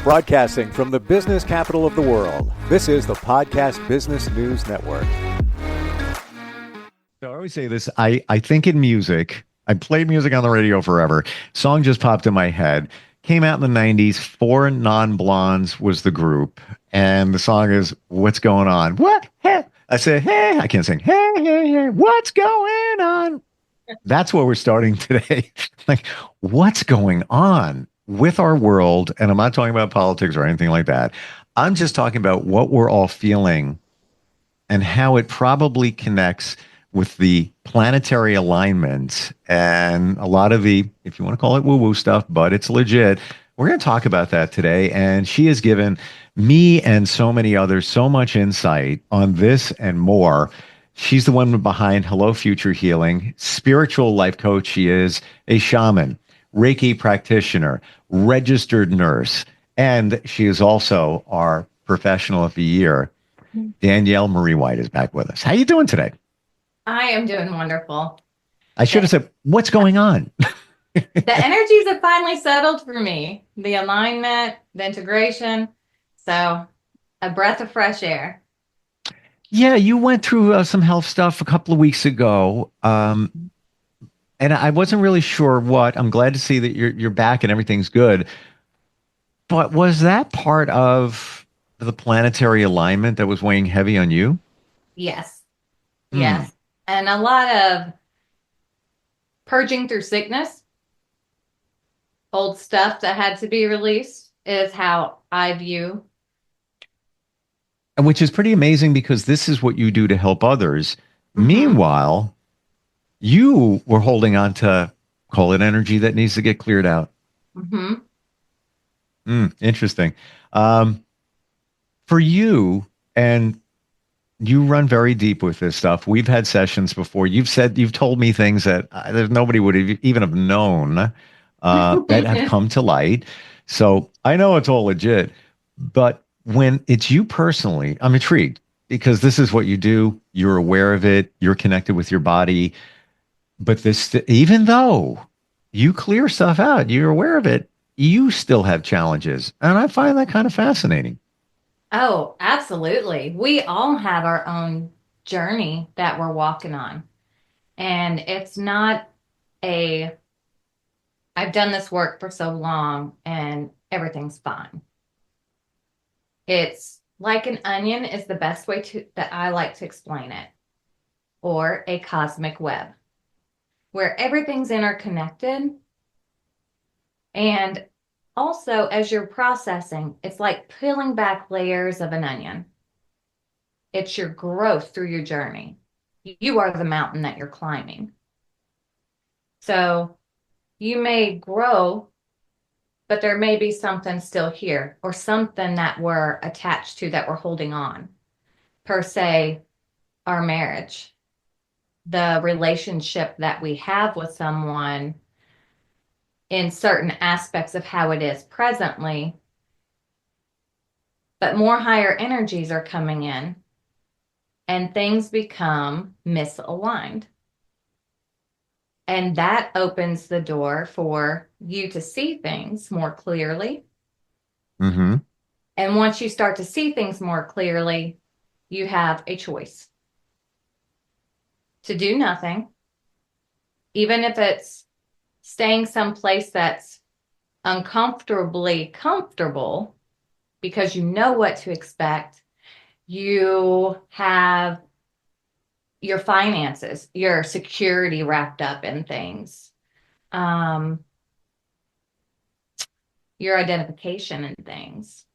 Broadcasting from the business capital of the world, this is the Podcast Business News Network. So I always say this, I think in music. I played music on the radio forever. Song just popped in my head. Came out in the 90s. Four Non-Blondes was the group. And the song is, What's Going On? What? Hey. I said, hey. I can't sing. Hey, hey, hey. What's going on? That's what we're starting today. Like, what's going on with our world? And I'm not talking about politics or anything like that. I'm just talking about what we're all feeling and how it probably connects with the planetary alignment and a lot of the, if you want to call it woo-woo stuff, but it's legit. We're going to talk about that today. And she has given me and so many others so much insight on this and more. She's the one behind Hello Future Healing, spiritual life coach. She is a shaman, Reiki practitioner, registered nurse, and she is also our professional of the year. Danielle Marie White is back with us. How are you doing today? I am doing wonderful. I should have said, what's going on? The energies have finally settled for me. The alignment, the integration. So a breath of fresh air. Yeah, you went through some health stuff a couple of weeks ago. And I wasn't really sure what. I'm glad to see that you're back and everything's good. But was that part of the planetary alignment that was weighing heavy on you? Yes. Yes. And a lot of purging through sickness, old stuff that had to be released is how I view. And which is pretty amazing because this is what you do to help others. Meanwhile, you were holding on to, call it energy that needs to get cleared out. Interesting. For you, and you run very deep with this stuff. We've had sessions before. You've told me things that there's nobody would even have known that have come to light. So I know it's all legit. But when it's you personally, I'm intrigued because this is what you do. You're aware of it. You're connected with your body. But this, even though you clear stuff out, you're aware of it, you still have challenges. And I find that kind of fascinating. Oh, absolutely. We all have our own journey that we're walking on. And it's not I've done this work for so long and everything's fine. It's like an onion is the best way that I like to explain it, or a cosmic web, where everything's interconnected. And also, as you're processing, it's like peeling back layers of an onion. It's your growth through your journey. You are the mountain that you're climbing. So you may grow, but there may be something still here or something that we're attached to that we're holding on. Per se, our marriage, the relationship that we have with someone in certain aspects of how it is presently, but more higher energies are coming in and things become misaligned. And that opens the door for you to see things more clearly. And once you start to see things more clearly, you have a choice to do nothing, even if it's staying someplace that's uncomfortably comfortable because you know what to expect. You have your finances, your security wrapped up in things, your identification in things.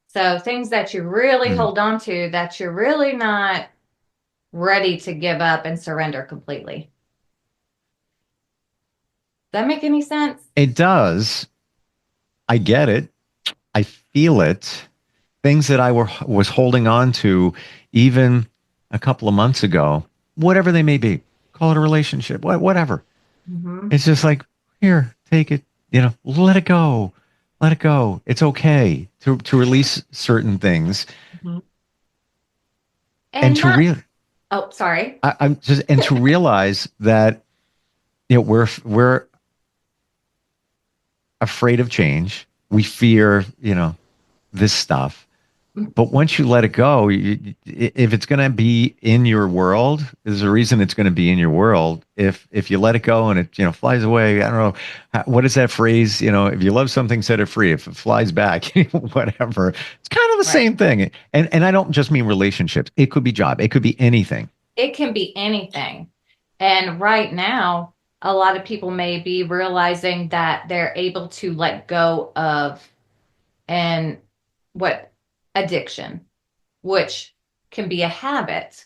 So things that you really hold on to that you're really not ready to give up and surrender completely. Does that make any sense? It does. I get it. I feel it. Things that I was holding on to even a couple of months ago, whatever they may be, call it a relationship, whatever. It's just like, here, take it, let it go. Let it go. It's okay to release certain things. And to oh, sorry. I'm just, and to realize that, we're afraid of change. we fear, this stuff. But once you let it go, if it's going to be in your world, there's a reason it's going to be in your world. If you let it go and it flies away, I don't know, what is that phrase? If you love something, set it free. If it flies back, whatever. It's kind of the same thing. And I don't just mean relationships. It could be job. It could be anything. It can be anything. And right now, a lot of people may be realizing that they're able to let go of addiction, which can be a habit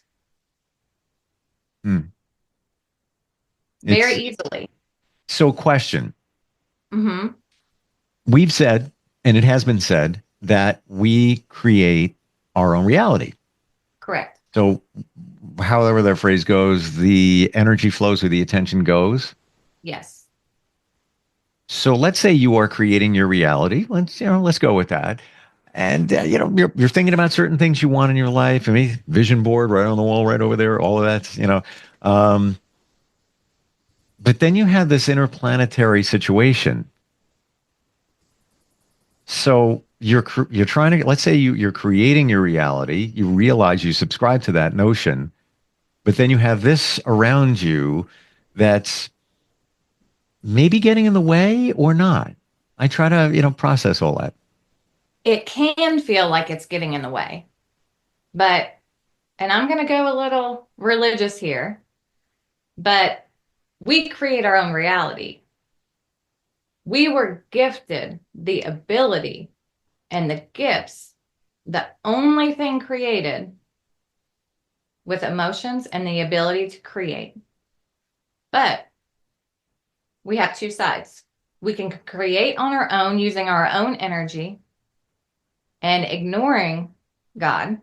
very easily. So question. Mm-hmm. We've said, and it has been said, that we create our own reality. Correct. So however that phrase goes, the energy flows where the attention goes. Yes. So let's say you are creating your reality. Let's go with that. And you're thinking about certain things you want in your life. I mean, vision board right on the wall, right over there. All of that, But then you have this interplanetary situation. So you're trying to, let's say you're creating your reality. You realize you subscribe to that notion, but then you have this around you that's maybe getting in the way or not. I try to process all that. It can feel like it's getting in the way, and I'm going to go a little religious here, but we create our own reality. We were gifted the ability and the gifts, the only thing created with emotions and the ability to create. But we have two sides. We can create on our own using our own energy and ignoring God,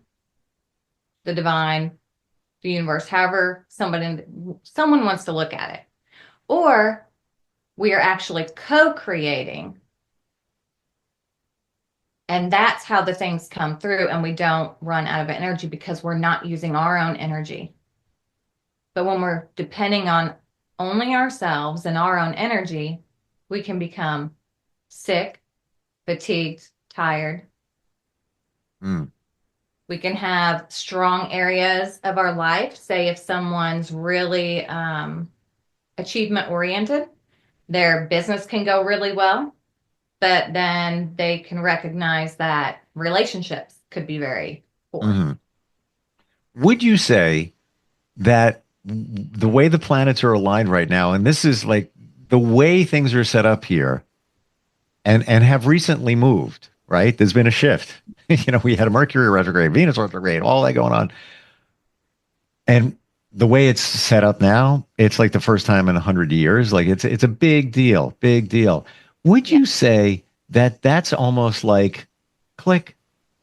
the divine, the universe, however someone wants to look at it. Or we are actually co-creating. And that's how the things come through, and we don't run out of energy because we're not using our own energy. But when we're depending on only ourselves and our own energy, we can become sick, fatigued, tired. We can have strong areas of our life. Say if someone's really achievement oriented, their business can go really well, but then they can recognize that relationships could be very poor. Mm-hmm. Would you say that the way the planets are aligned right now, and this is like the way things are set up here and have recently moved, right? There's been a shift. We had a Mercury retrograde, Venus retrograde, all that going on. And the way it's set up now, it's like the first time in 100 years. Like it's a big deal, big deal. Would you say that that's almost like, click,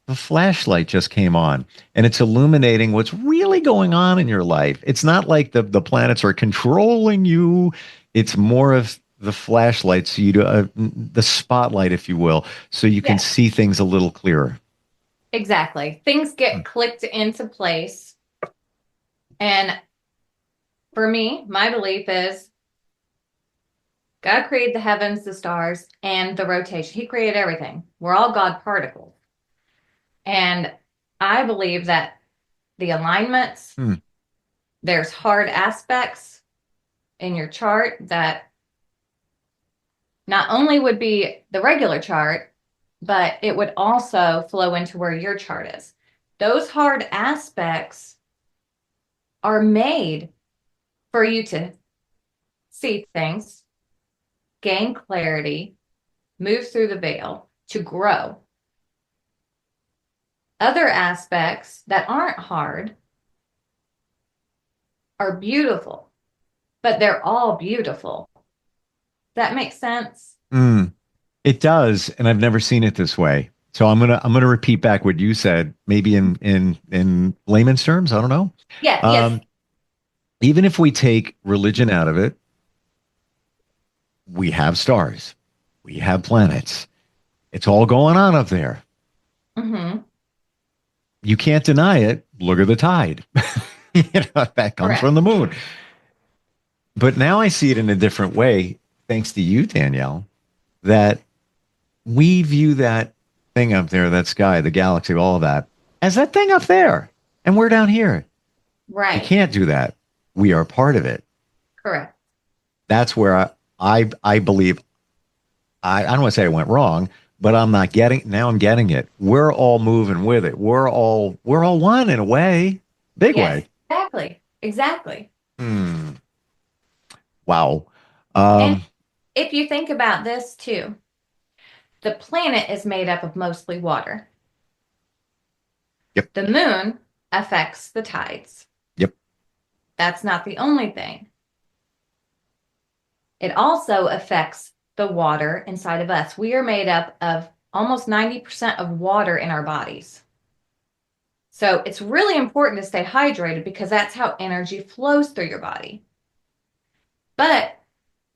the flashlight just came on and it's illuminating what's really going on in your life? It's not like the planets are controlling you. It's more of the flashlight, so the spotlight, if you will, so you can see things a little clearer. Exactly. Things get clicked into place. And for me, my belief is God created the heavens, the stars, and the rotation. He created everything. We're all God particles. And I believe that the alignments, there's hard aspects in your chart that not only would be the regular chart, but it would also flow into where your chart is. Those hard aspects are made for you to see things, gain clarity, move through the veil, to grow. Other aspects that aren't hard are beautiful, but they're all beautiful. That makes sense? It does, and I've never seen it this way. So I'm gonna repeat back what you said, maybe in layman's terms. I don't know. Yes. Even if we take religion out of it, we have stars, we have planets. It's all going on up there. Mm-hmm. You can't deny it. Look at the tide. That comes from the moon. But now I see it in a different way, thanks to you, Danielle, that we view that thing up there, that sky, the galaxy, all of that, as that thing up there. And we're down here. You Right. can't do that. We are part of it. Correct. That's where I believe I don't want to say I went wrong, but I'm not getting now I'm getting it. We're all moving with it. We're all one in a way. Big Yes, way. exactly. Exactly. Hmm. Wow. And if you think about this too, the planet is made up of mostly water. Yep. The moon affects the tides. Yep. That's not the only thing. It also affects the water inside of us. We are made up of almost 90% of water in our bodies. So it's really important to stay hydrated because that's how energy flows through your body. But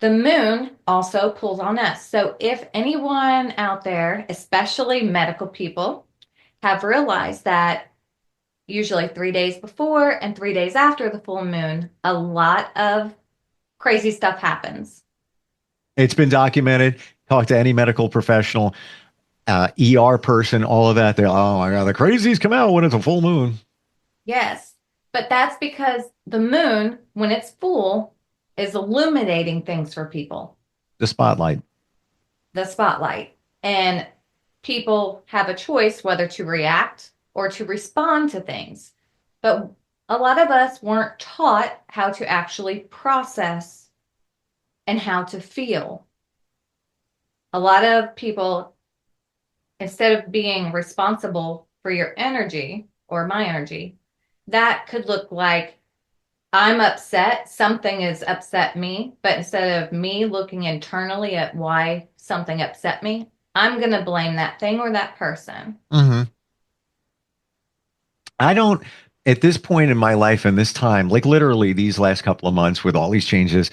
the moon also pulls on us. So if anyone out there, especially medical people, have realized that usually 3 days before and 3 days after the full moon, a lot of crazy stuff happens. It's been documented. Talk to any medical professional, ER person, all of that. They're, oh my God, the crazies come out when it's a full moon. Yes, but that's because the moon, when it's full, is illuminating things for people, The spotlight. the spotlight. And people have a choice whether to react or to respond to things. But a lot of us weren't taught how to actually process and how to feel. A lot of people, instead of being responsible for your energy or my energy, that could look like I'm upset, something has upset me, but instead of me looking internally at why something upset me, I'm going to blame that thing or that person. Mm-hmm. I don't, at this point in my life and this time, like literally these last couple of months with all these changes,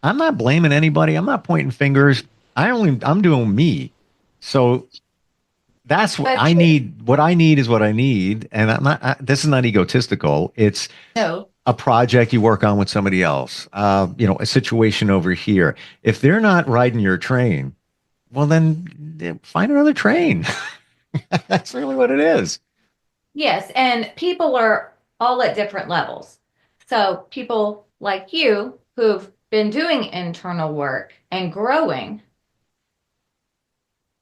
I'm not blaming anybody. I'm not pointing fingers. I'm doing me. So that's what But I need. What I need is what I need. And this is not egotistical. It's no, a project you work on with somebody else, a situation over here. If they're not riding your train, well, then find another train. That's really what it is. yes, and people are all at different levels. So people like you who've been doing internal work and growing,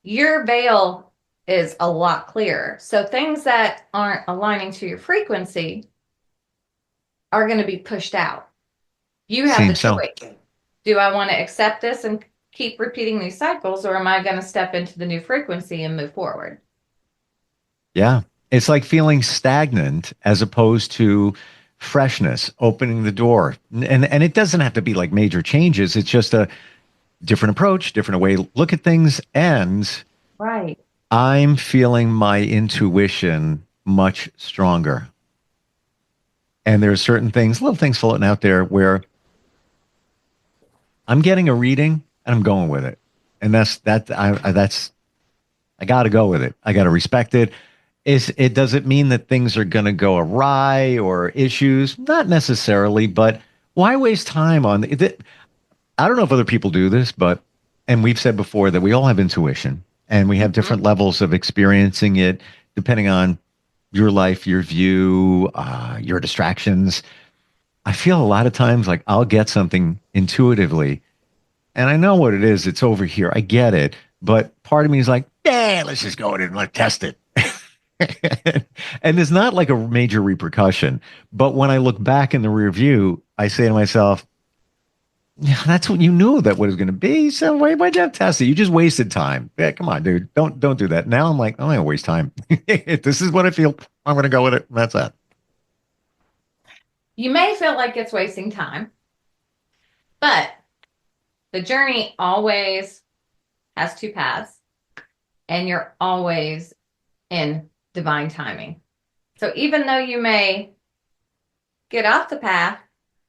your veil is a lot clearer. So things that aren't aligning to your frequency are going to be pushed out. You have the Seems so. choice. Do I want to accept this and keep repeating these cycles, or am I going to step into the new frequency and move forward? Yeah. It's like feeling stagnant as opposed to freshness, opening the door. And it doesn't have to be like major changes. It's just a different approach, different way to look at things. And Right. I'm feeling my intuition much stronger. And there are certain things, little things floating out there where I'm getting a reading and I'm going with it. And I got to go with it. I got to respect it. It doesn't mean that things are going to go awry or issues, not necessarily, but why waste time on it? I don't know if other people do this, and we've said before that we all have intuition and we have different levels of experiencing it depending on your life, your view, your distractions. I feel a lot of times like I'll get something intuitively and I know what it is. It's over here. I get it. But part of me is like, yeah, let's just go in and let's test it. And there's not like a major repercussion. But when I look back in the rear view, I say to myself, yeah, that's what you knew that what it was going to be. So why'd you have to test it? You just wasted time. Yeah, come on, dude. Don't do that. Now I'm like, I'm going to waste time. This is what I feel. I'm going to go with it. That's that. You may feel like it's wasting time, but the journey always has two paths, and you're always in divine timing. So even though you may get off the path,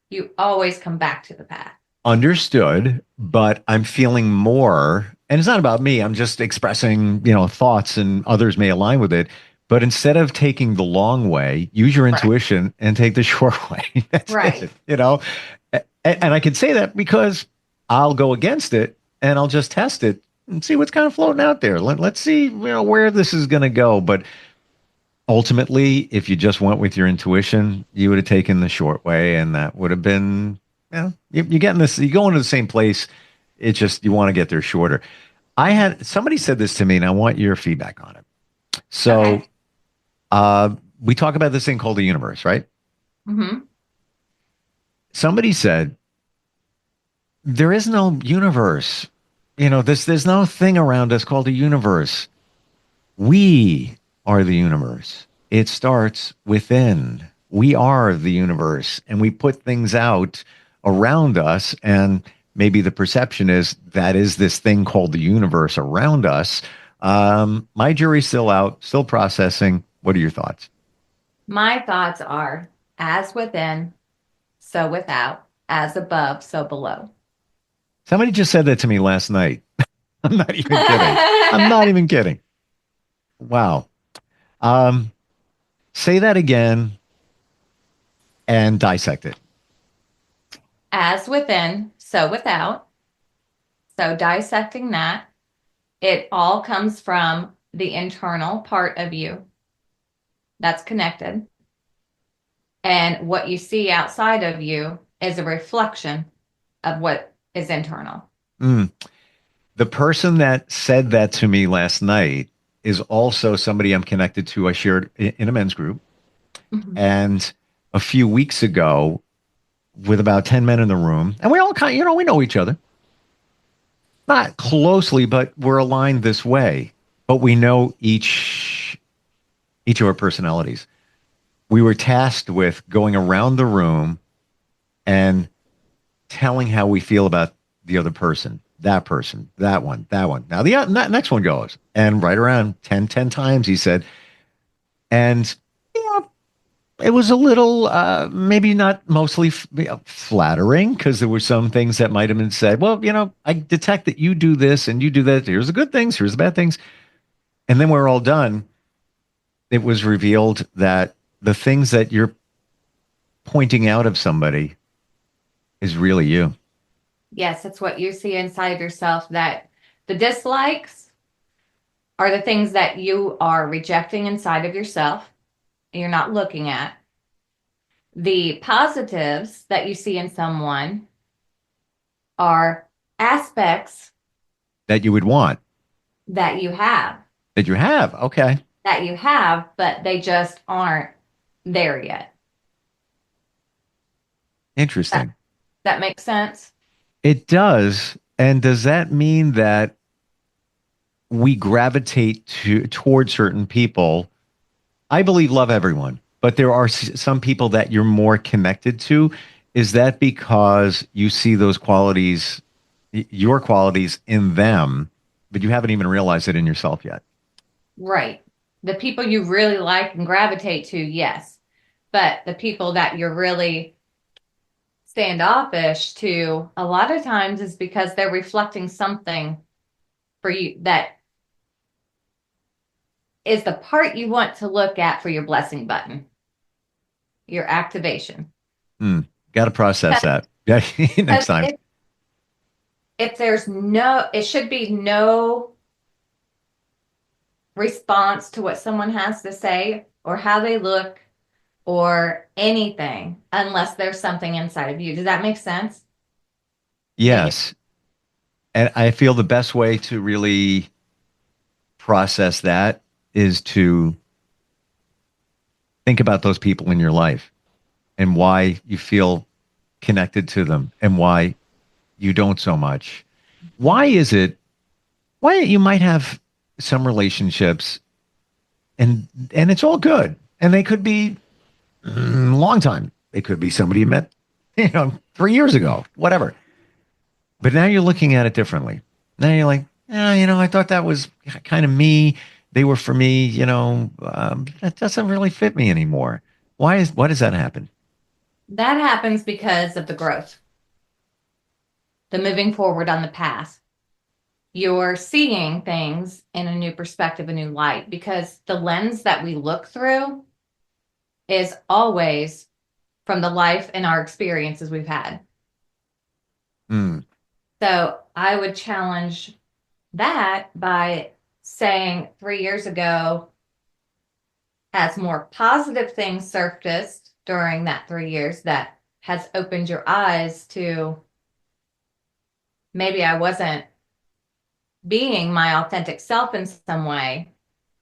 you always come back to the path. Understood, but I'm feeling more, and it's not about me. I'm just expressing, thoughts, and others may align with it. But instead of taking the long way, use your intuition and take the short way. That's Right. it, And I can say that because I'll go against it and I'll just test it and see what's kind of floating out there. Let's see, where this is going to go. But ultimately, if you just went with your intuition, you would have taken the short way, and that would have been, you get in this, you go into the same place. It's just you want to get there shorter. I had somebody said this to me, and I want your feedback on it. So, Okay. we talk about this thing called the universe, right? Mm-hmm. Somebody said there is no universe. There's no thing around us called a universe. We are the universe. It starts within. We are the universe, and we put things out around us. And maybe the perception is that is this thing called the universe around us. My jury's still out, still processing. What are your thoughts? My thoughts are as within, so without, as above, so below. Somebody just said that to me last night. I'm not even kidding. I'm not even kidding. Wow. Um, Say that again and dissect it. As within, so without. So dissecting that, it all comes from the internal part of you that's connected. And what you see outside of you is a reflection of what is internal. Mm. The person that said that to me last night is also somebody I'm connected to. I shared in a men's group. Mhm. And a few weeks ago, with about 10 men in the room, and we all kind of, we know each other. Not closely, but we're aligned this way. But we know each of our personalities. We were tasked with going around the room and telling how we feel about the other person, that one, that one. Now the next one goes. And right around 10 times he said, and it was a little, maybe not mostly flattering, because there were some things that might have been said. Well, I detect that you do this and you do that. Here's the good things. Here's the bad things. And then we're all done. It was revealed that the things that you're pointing out of somebody is really you. Yes, it's what you see inside yourself that the dislikes are the things that you are rejecting inside of yourself and you're not looking at. The positives that you see in someone are aspects That you would want, that you have, that you have. Okay. but they just aren't there yet. That, Interesting. that makes sense? It does. And does that mean that we gravitate toward certain people? I believe love everyone, but there are some people that you're more connected to. Is that because you see those qualities, your qualities in them, but you haven't even realized it in yourself yet? Right. The people you really like and gravitate to, yes. But the people that you're really standoffish to, a lot of times is because they're reflecting something for you that is the part you want to look at for your blessing button, your activation. Hmm. Got to process that. Yeah. Next Because time. if there's no, it should be no response to what someone has to say or how they look or anything unless there's something inside of you. Does that make sense? That you Yes. And I feel the best way to really process that is to think about those people in your life and why you feel connected to them and why you don't so much. Why is it, why you might have some relationships and it's all good and they could be long time. They could be somebody you met, 3 years ago, whatever. But now you're looking at it differently. Now you're like, I thought that was kind of me. They were for me, that doesn't really fit me anymore. Why does that happen? that happens because of the growth, the moving forward on the path. You're seeing things in a new perspective, a new light, because the lens that we look through is always from the life and our experiences we've had. Hmm. So I would challenge that by saying 3 years ago, has more positive things surfaced during that 3 years that has opened your eyes to maybe I wasn't being my authentic self in some way,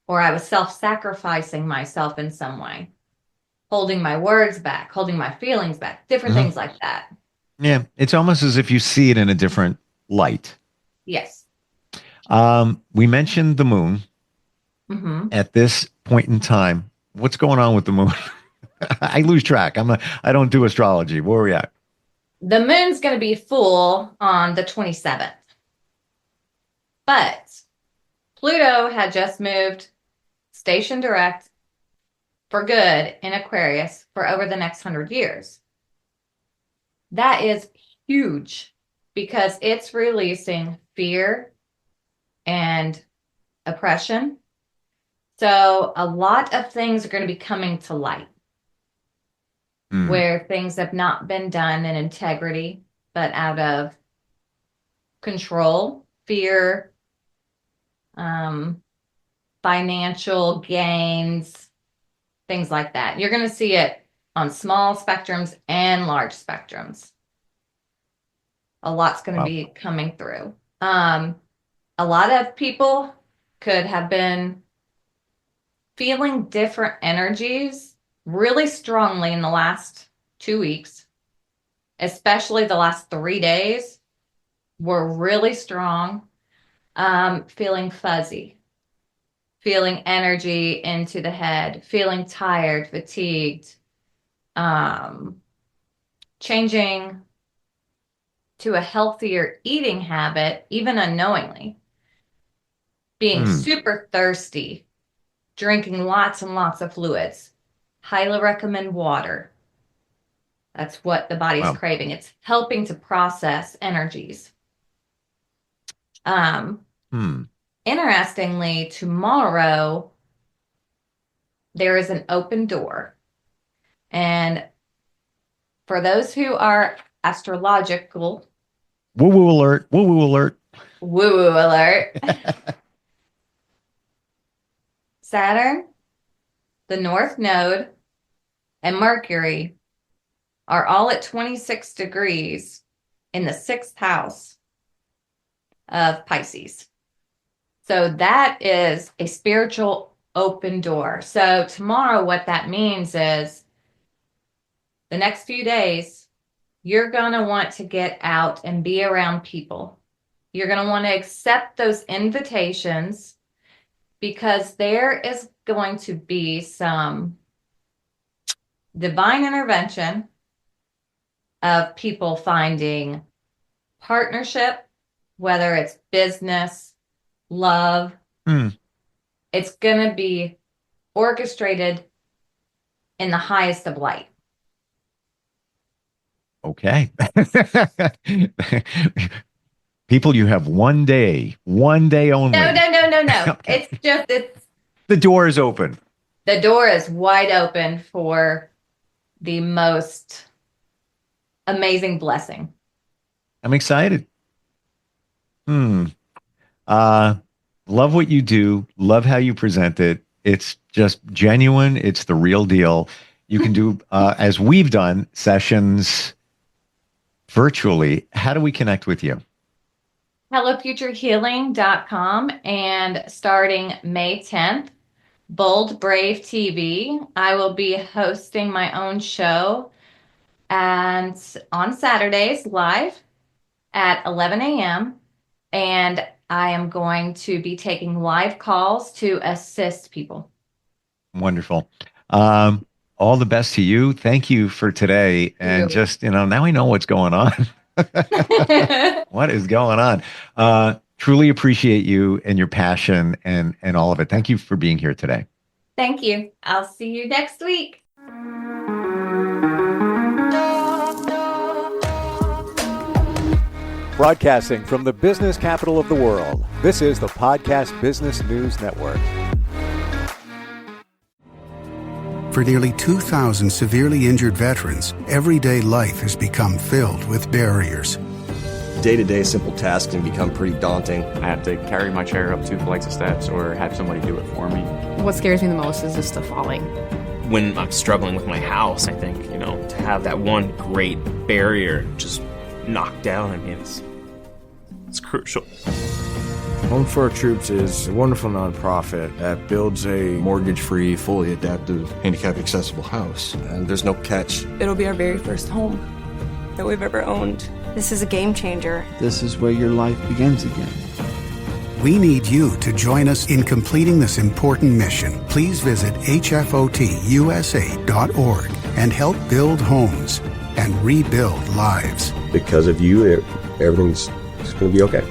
or I was self-sacrificing myself in some way, holding my words back, holding my feelings back, different Mhm. things like that. Yeah, it's almost as if you see it in a different light. Yes. We mentioned the moon Mm-hmm. at this point in time. What's going on with the moon? I lose track. I don't do astrology. Where are we at? The moon's going to be full on the 27th. But Pluto had just moved station direct for good in Aquarius for over the next 100 years. That is huge because it's releasing fear and oppression. So a lot of things are going to be coming to light where things have not been done in integrity, but out of control, fear, financial gains, things like that. You're going to see it on small spectrums and large spectrums. A lot's going to be coming through. A lot of people could have been feeling different energies really strongly in the last 2 weeks, especially the last 3 days were really strong. Feeling fuzzy, feeling energy into the head, feeling tired, fatigued, changing to a healthier eating habit, even unknowingly, being super thirsty, drinking lots and lots of fluids. Highly recommend water. That's what the body's craving. It's helping to process energies. Interestingly, tomorrow there is an open door. And for those who are astrological, Woo-woo alert, woo-woo alert. Woo-woo alert. Saturn, the North Node, and Mercury are all at 26 degrees in the 6th house of Pisces. So that is a spiritual open door. So tomorrow, what that means is the next few days, you're going to want to get out and be around people. You're going to want to accept those invitations because there is going to be some divine intervention of people finding partnership, whether it's business, love. It's going to be orchestrated in the highest of light. Okay. People, you have one day only. No. Okay. It's The door is open. the door is wide open for the most amazing blessing. I'm excited. Love what you do. Love how you present it. It's just genuine. It's the real deal. You can do, as we've done, sessions virtually. How do we connect with you? HelloFutureHealing.com, and starting May 10th, Bold Brave TV. I will be hosting my own show and on Saturdays live at 11 a.m. And I am going to be taking live calls to assist people. Wonderful. All the best to you. Thank you for today. And just, now I know what's going on. What is going on? Truly appreciate you and your passion and all of it. Thank you for being here today. Thank you. I'll see you next week. Broadcasting from the business capital of the world, this is the Podcast Business News Network. For nearly 2,000 severely injured veterans, everyday life has become filled with barriers. day-to-day simple tasks can become pretty daunting. I have to carry my chair up 2 flights of steps or have somebody do it for me. What scares me the most is just the falling. When I'm struggling with my house, I think, to have that one great barrier just knocked down, it's crucial. Home for Our Troops is a wonderful nonprofit that builds a Mortgage-free, fully adaptive, handicap-accessible house. And there's no catch. It'll be our very first home that we've ever owned. This is a game changer. This is where your life begins again. We need you to join us in completing this important mission. Please visit hfotusa.org and help build homes and rebuild lives. Because of you, everything's going to be okay.